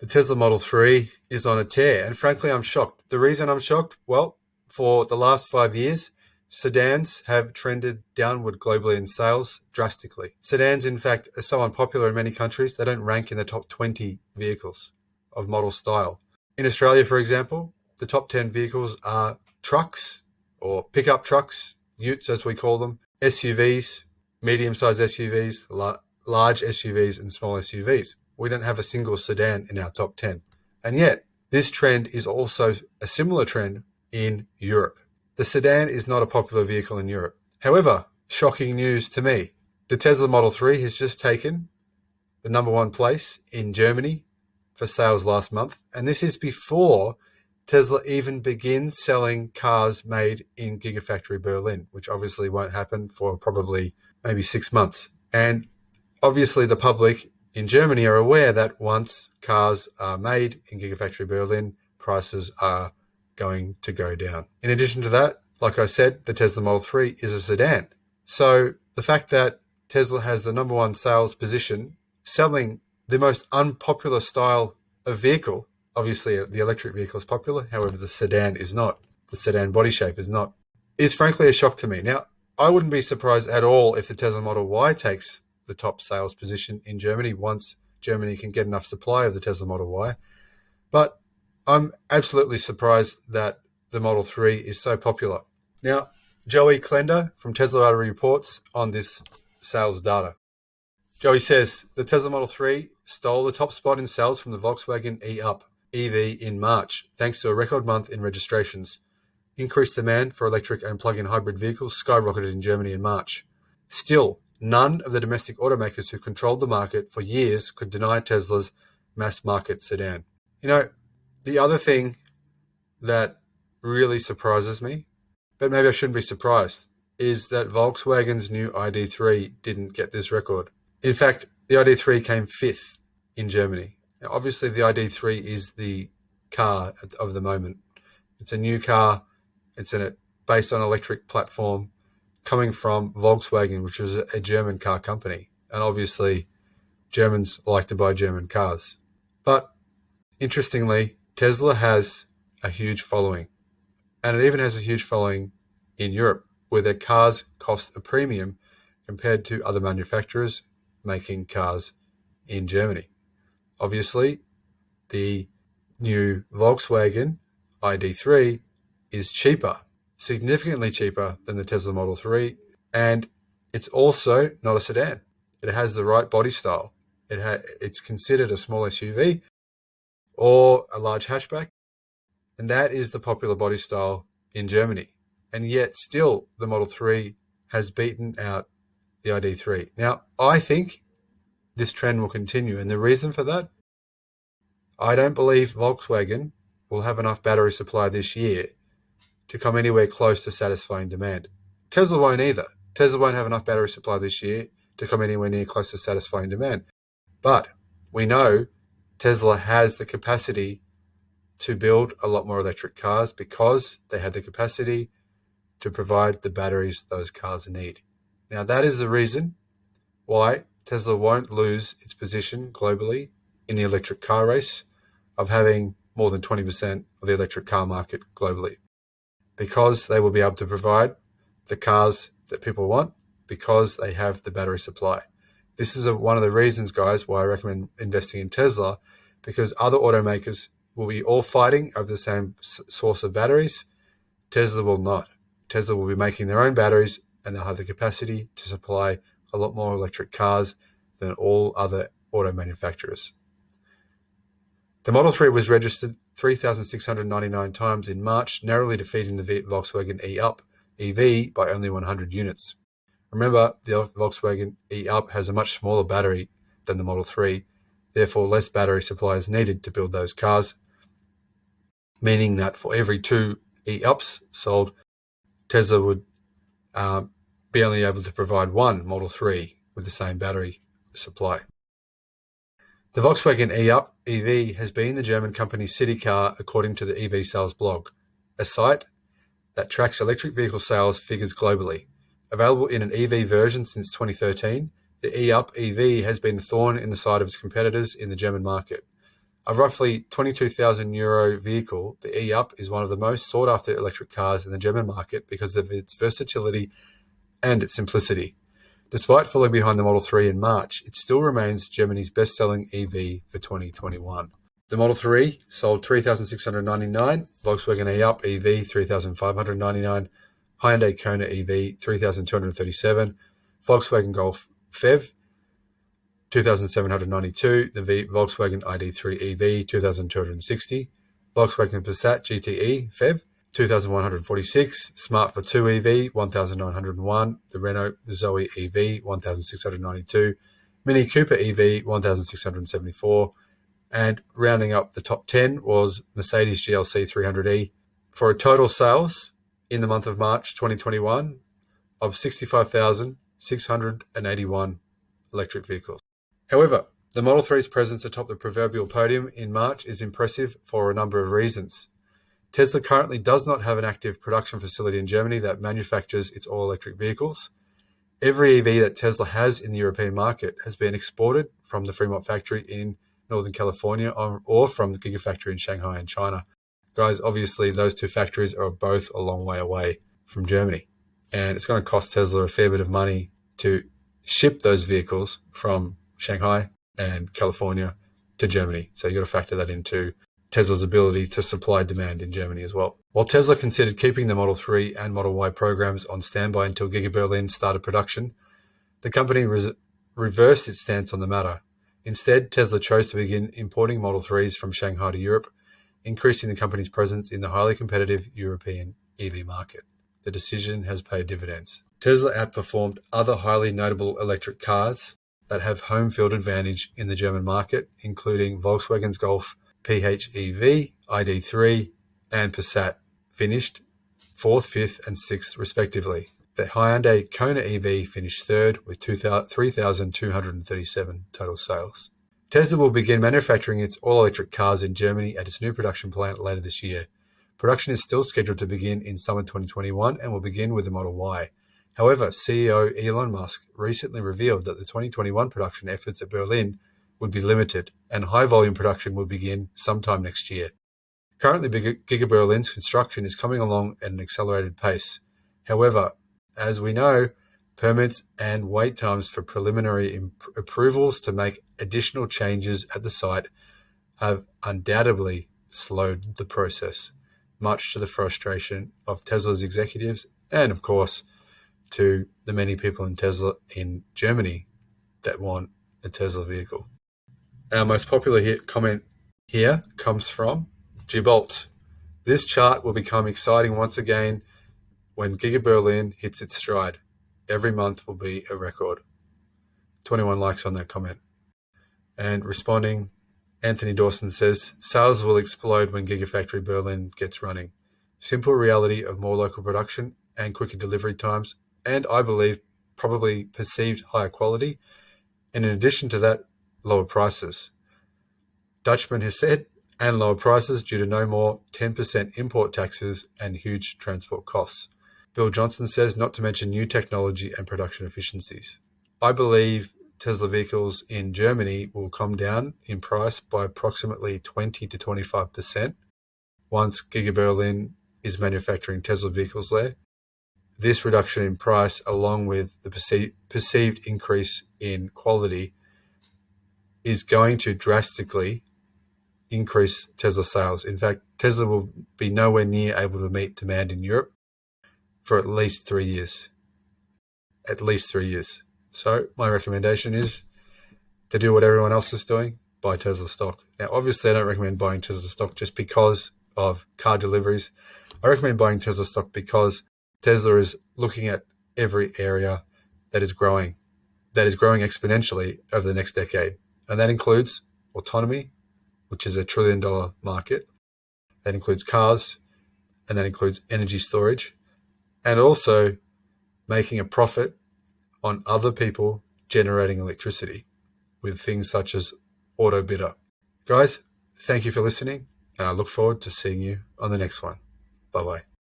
The Tesla Model 3 is on a tear, and frankly, I'm shocked. The reason I'm shocked, well, for the last 5 years, sedans have trended downward globally in sales drastically. Sedans, in fact, are so unpopular in many countries, they don't rank in the top 20 vehicles of model style. In Australia, for example, the top 10 vehicles are trucks or pickup trucks, utes as we call them, SUVs, medium-sized SUVs, large SUVs, and small SUVs. We don't have a single sedan in our top 10. And yet, this trend is also a similar trend in Europe. The sedan is not a popular vehicle in Europe. However, shocking news to me, the Tesla Model 3 has just taken the #1 place in Germany for sales last month. And this is before Tesla even begins selling cars made in Gigafactory Berlin, which obviously won't happen for probably maybe 6 months. And obviously the public in Germany are aware that once cars are made in Gigafactory Berlin, prices are going to go down. In addition to that, like I said, the Tesla Model 3 is a sedan. So the fact that Tesla has the #1 sales position, selling the most unpopular style of vehicle, obviously the electric vehicle is popular, however the sedan is not, the sedan body shape is not, is frankly a shock to me. Now, I wouldn't be surprised at all if the Tesla Model Y takes the top sales position in Germany once Germany can get enough supply of the Tesla Model Y. But I'm absolutely surprised that the Model 3 is so popular. Now, Joey Klender from Tesla Data reports on this sales data. Joey says the Tesla Model 3 stole the top spot in sales from the Volkswagen e-Up EV in March, thanks to a record month in registrations. Increased demand for electric and plug-in hybrid vehicles skyrocketed in Germany in March. Still, none of the domestic automakers who controlled the market for years could deny Tesla's mass-market sedan. You know, the other thing that really surprises me, but maybe I shouldn't be surprised, is that Volkswagen's new ID.3 didn't get this record. In fact, the ID.3 came 5th in Germany. Now, obviously, the ID.3 is the car of the moment. It's a new car. It's based on an electric platform coming from Volkswagen, which was a German car company. And obviously, Germans like to buy German cars. But interestingly, Tesla has a huge following. And it even has a huge following in Europe, where their cars cost a premium compared to other manufacturers making cars in Germany. Obviously, the new Volkswagen ID.3 is cheaper, significantly cheaper than the Tesla Model 3, and it's also not a sedan. It has the right body style. It's considered a small SUV or a large hatchback, and that is the popular body style in Germany. And yet still the Model 3 has beaten out the ID.3. Now, I think this trend will continue, and the reason for that, I don't believe Volkswagen will have enough battery supply this year to come anywhere close to satisfying demand. Tesla won't either. Tesla won't have enough battery supply this year to come anywhere near close to satisfying demand. But we know Tesla has the capacity to build a lot more electric cars because they have the capacity to provide the batteries those cars need. Now, that is the reason why Tesla won't lose its position globally in the electric car race of having more than 20% of the electric car market globally, because they will be able to provide the cars that people want because they have the battery supply. This is one of the reasons, guys, why I recommend investing in Tesla, because other automakers will be all fighting over the same source of batteries. Tesla will not. Tesla will be making their own batteries, and they'll have the capacity to supply a lot more electric cars than all other auto manufacturers. The Model 3 was registered 3,699 times in March, narrowly defeating the Volkswagen e-Up EV by only 100 units. Remember, the Volkswagen e-Up has a much smaller battery than the Model 3, therefore less battery supply is needed to build those cars, meaning that for every 2 e-Ups sold, Tesla would be only able to provide 1 Model 3 with the same battery supply. The Volkswagen e-Up EV has been the German company's city car, according to the EV Sales blog, a site that tracks electric vehicle sales figures globally. Available in an EV version since 2013, the e-Up EV has been a thorn in the side of its competitors in the German market. A roughly €22,000 vehicle, the E-Up is one of the most sought-after electric cars in the German market because of its versatility and its simplicity. Despite falling behind the Model 3 in March, it still remains Germany's best-selling EV for 2021. The Model 3 sold 3,699, Volkswagen E-Up EV 3,599, Hyundai Kona EV 3,237, Volkswagen Golf PHEV 2,792, the Volkswagen ID3 EV 2,260, Volkswagen Passat GTE PHEV 2,146, Smart for 2 EV 1,901, the Renault Zoe EV 1,692, Mini Cooper EV 1,674, and rounding up the top 10 was Mercedes GLC 300e, for a total sales in the month of March 2021 of 65,681 electric vehicles. However, the Model 3's presence atop the proverbial podium in March is impressive for a number of reasons. Tesla currently does not have an active production facility in Germany that manufactures its all-electric vehicles. Every EV that Tesla has in the European market has been exported from the Fremont factory in Northern California or from the Gigafactory in Shanghai in China. Guys, obviously those two factories are both a long way away from Germany. And it's going to cost Tesla a fair bit of money to ship those vehicles from Shanghai and California to Germany. So you've got to factor that into Tesla's ability to supply demand in Germany as well. While Tesla considered keeping the Model 3 and Model Y programs on standby until Giga Berlin started production, the company reversed its stance on the matter. Instead, Tesla chose to begin importing Model 3s from Shanghai to Europe, increasing the company's presence in the highly competitive European EV market. The decision has paid dividends. Tesla outperformed other highly notable electric cars that have home field advantage in the German market, including Volkswagen's Golf PHEV, ID3, and Passat, finished 4th, 5th, and 6th respectively. The Hyundai Kona EV finished 3rd with 3,237 total sales. Tesla will begin manufacturing its all-electric cars in Germany at its new production plant later this year. Production is still scheduled to begin in summer 2021 and will begin with the Model Y. However, CEO Elon Musk recently revealed that the 2021 production efforts at Berlin would be limited and high-volume production will begin sometime next year. Currently, Giga Berlin's construction is coming along at an accelerated pace. However, as we know, permits and wait times for preliminary approvals to make additional changes at the site have undoubtedly slowed the process, much to the frustration of Tesla's executives and, of course, to the many people in Tesla in Germany that want a Tesla vehicle. Our most popular comment here comes from Gibolt. This chart will become exciting once again when Giga Berlin hits its stride. Every month will be a record. 21 likes on that comment. And responding, Anthony Dawson says, sales will explode when Gigafactory Berlin gets running. Simple reality of more local production and quicker delivery times, and I believe probably perceived higher quality, and in addition to that, lower prices. Dutchman has said, and lower prices due to no more 10% import taxes and huge transport costs. Bill Johnson says, not to mention new technology and production efficiencies. I believe Tesla vehicles in Germany will come down in price by approximately 20 to 25% once Giga Berlin is manufacturing Tesla vehicles there. This reduction in price, along with the perceived increase in quality, is going to drastically increase Tesla sales. In fact, Tesla will be nowhere near able to meet demand in Europe for at least 3 years. At least 3 years. So my recommendation is to do what everyone else is doing, buy Tesla stock. Now, obviously, I don't recommend buying Tesla stock just because of car deliveries. I recommend buying Tesla stock because Tesla is looking at every area that is growing exponentially over the next decade. And that includes autonomy, which is $1 trillion market. That includes cars, and that includes energy storage, and also making a profit on other people generating electricity with things such as auto bidder. Guys, thank you for listening, and I look forward to seeing you on the next one. Bye-bye.